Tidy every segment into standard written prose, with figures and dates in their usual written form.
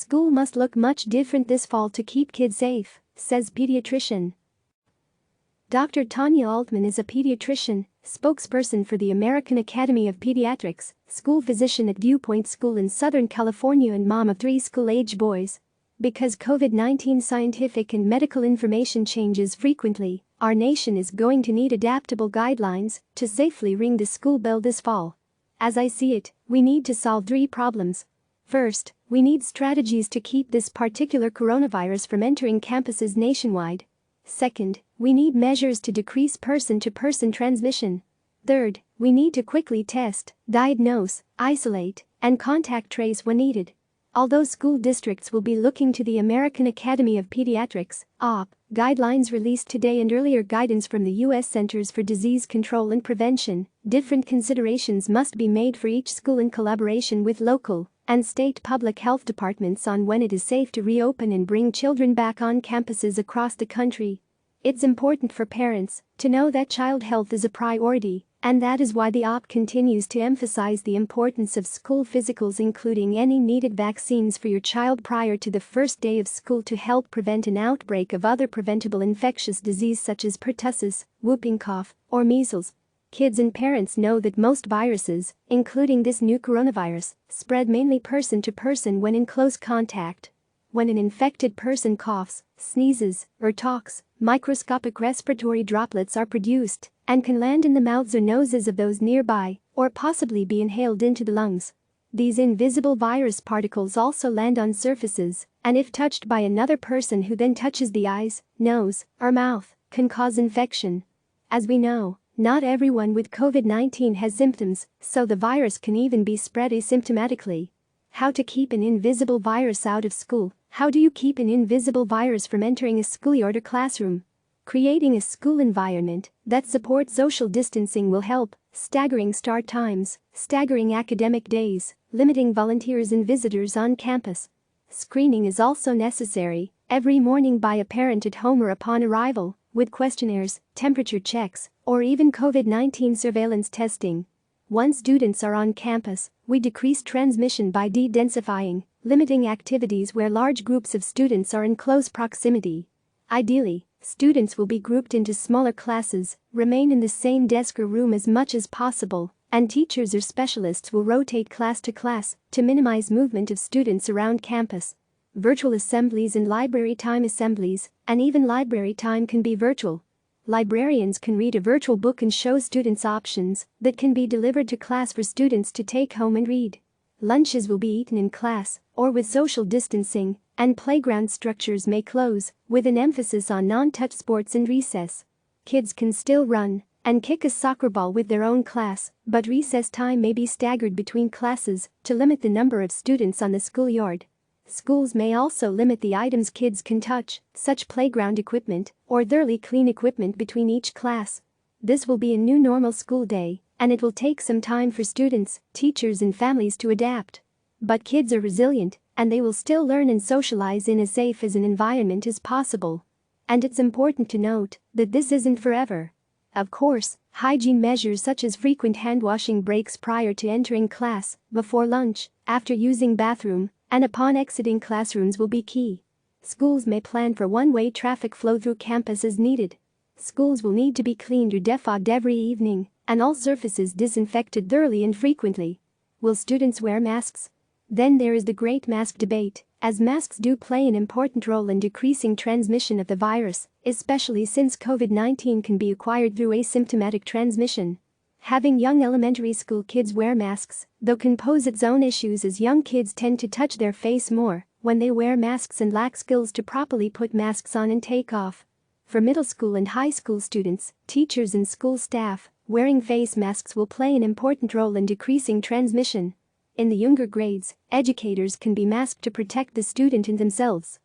School must look much different this fall to keep kids safe, says pediatrician. Dr. Tanya Altmann is a pediatrician, spokesperson for the American Academy of Pediatrics, school physician at Viewpoint School in Southern California and mom of 3 school-age boys. Because COVID-19 scientific and medical information changes frequently, our nation is going to need adaptable guidelines to safely ring the school bell this fall. As I see it, we need to solve 3 problems. First, we need strategies to keep this particular coronavirus from entering campuses nationwide. Second, we need measures to decrease person-to-person transmission. Third, we need to quickly test, diagnose, isolate, and contact trace when needed. Although school districts will be looking to the American Academy of Pediatrics (AP) guidelines released today and earlier guidance from the U.S. Centers for Disease Control and Prevention, different considerations must be made for each school in collaboration with local and state public health departments on when it is safe to reopen and bring children back on campuses across the country. It's important for parents to know that child health is a priority, and that is why the AP continues to emphasize the importance of school physicals, including any needed vaccines for your child prior to the first day of school to help prevent an outbreak of other preventable infectious disease such as pertussis, whooping cough, or measles. Kids and parents know that most viruses, including this new coronavirus, spread mainly person to person when in close contact. When an infected person coughs, sneezes, or talks, microscopic respiratory droplets are produced and can land in the mouths or noses of those nearby, or possibly be inhaled into the lungs. These invisible virus particles also land on surfaces, and if touched by another person who then touches the eyes, nose, or mouth, can cause infection. As we know, not everyone with COVID-19 has symptoms, so the virus can even be spread asymptomatically. How to keep an invisible virus out of school? How do you keep an invisible virus from entering a schoolyard or classroom? Creating a school environment that supports social distancing will help. Staggering start times, staggering academic days, limiting volunteers and visitors on campus. Screening is also necessary every morning by a parent at home or upon arrival, with questionnaires, temperature checks, or even COVID-19 surveillance testing. Once students are on campus, we decrease transmission by de-densifying, limiting activities where large groups of students are in close proximity. Ideally, students will be grouped into smaller classes, remain in the same desk or room as much as possible, and teachers or specialists will rotate class to class to minimize movement of students around campus. Virtual assemblies and library time assemblies, and even library time can be virtual. Librarians can read a virtual book and show students options that can be delivered to class for students to take home and read. Lunches will be eaten in class or with social distancing, and playground structures may close, with an emphasis on non-touch sports and recess. Kids can still run and kick a soccer ball with their own class, but recess time may be staggered between classes to limit the number of students on the schoolyard. Schools may also limit the items kids can touch, such playground equipment or thoroughly clean equipment between each class. This will be a new normal school day, and it will take some time for students, teachers and families to adapt. But kids are resilient, and they will still learn and socialize in as safe as an environment as possible. And it's important to note that this isn't forever. Of course, hygiene measures such as frequent hand washing breaks prior to entering class, before lunch, after using bathroom, and upon exiting classrooms will be key. Schools may plan for one-way traffic flow through campus as needed. Schools will need to be cleaned or defogged every evening, and all surfaces disinfected thoroughly and frequently. Will students wear masks? Then there is the great mask debate, as masks do play an important role in decreasing transmission of the virus, especially since COVID-19 can be acquired through asymptomatic transmission. Having young elementary school kids wear masks, though, can pose its own issues as young kids tend to touch their face more when they wear masks and lack skills to properly put masks on and take off. For middle school and high school students, teachers and school staff, wearing face masks will play an important role in decreasing transmission. In the younger grades, educators can be masked to protect the student and themselves.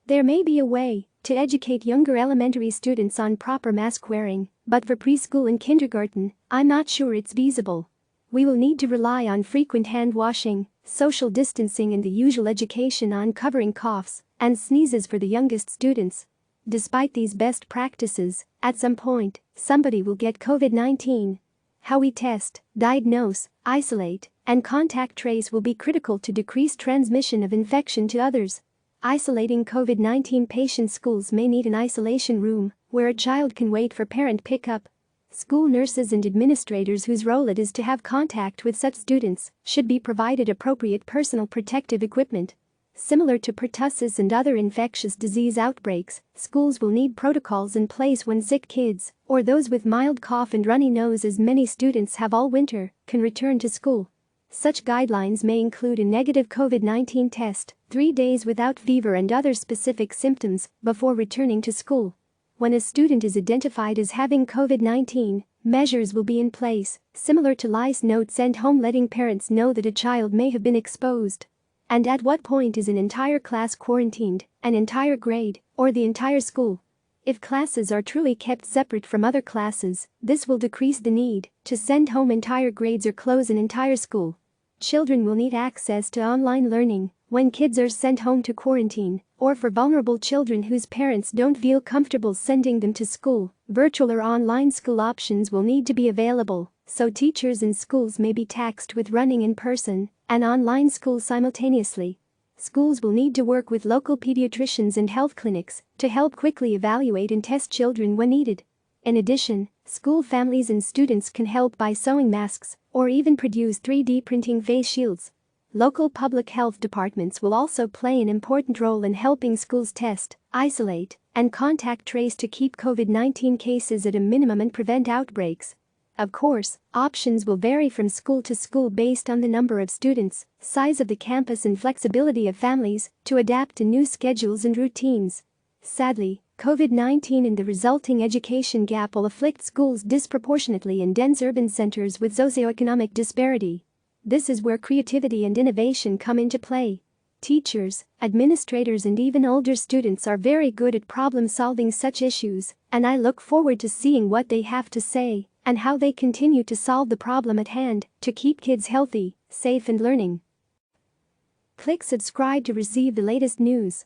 There may be a way to educate younger elementary students on proper mask wearing, but for preschool and kindergarten, I'm not sure it's feasible. We will need to rely on frequent hand washing, social distancing and the usual education on covering coughs and sneezes for the youngest students. Despite these best practices, at some point, somebody will get COVID-19. How we test, diagnose, isolate, and contact trace will be critical to decrease transmission of infection to others. Isolating COVID-19 patients. Schools may need an isolation room where a child can wait for parent pickup. School nurses and administrators whose role it is to have contact with such students should be provided appropriate personal protective equipment. Similar to pertussis and other infectious disease outbreaks, schools will need protocols in place when sick kids, or those with mild cough and runny nose as many students have all winter, can return to school. Such guidelines may include a negative COVID-19 test, 3 days without fever and other specific symptoms before returning to school. When a student is identified as having COVID-19, measures will be in place, similar to lice notes sent home letting parents know that a child may have been exposed. And at what point is an entire class quarantined, an entire grade, or the entire school? If classes are truly kept separate from other classes, this will decrease the need to send home entire grades or close an entire school. Children will need access to online learning when kids are sent home to quarantine, or for vulnerable children whose parents don't feel comfortable sending them to school, virtual or online school options will need to be available, so teachers in schools may be taxed with running in-person and online schools simultaneously. Schools will need to work with local pediatricians and health clinics to help quickly evaluate and test children when needed. In addition, school families and students can help by sewing masks or even produce 3D printing face shields. Local public health departments will also play an important role in helping schools test, isolate, and contact trace to keep COVID-19 cases at a minimum and prevent outbreaks. Of course, options will vary from school to school based on the number of students, size of the campus and flexibility of families to adapt to new schedules and routines. Sadly, COVID-19 and the resulting education gap will afflict schools disproportionately in dense urban centers with socioeconomic disparity. This is where creativity and innovation come into play. Teachers, administrators and even older students are very good at problem-solving such issues, and I look forward to seeing what they have to say and how they continue to solve the problem at hand to keep kids healthy, safe and learning. Click subscribe to receive the latest news.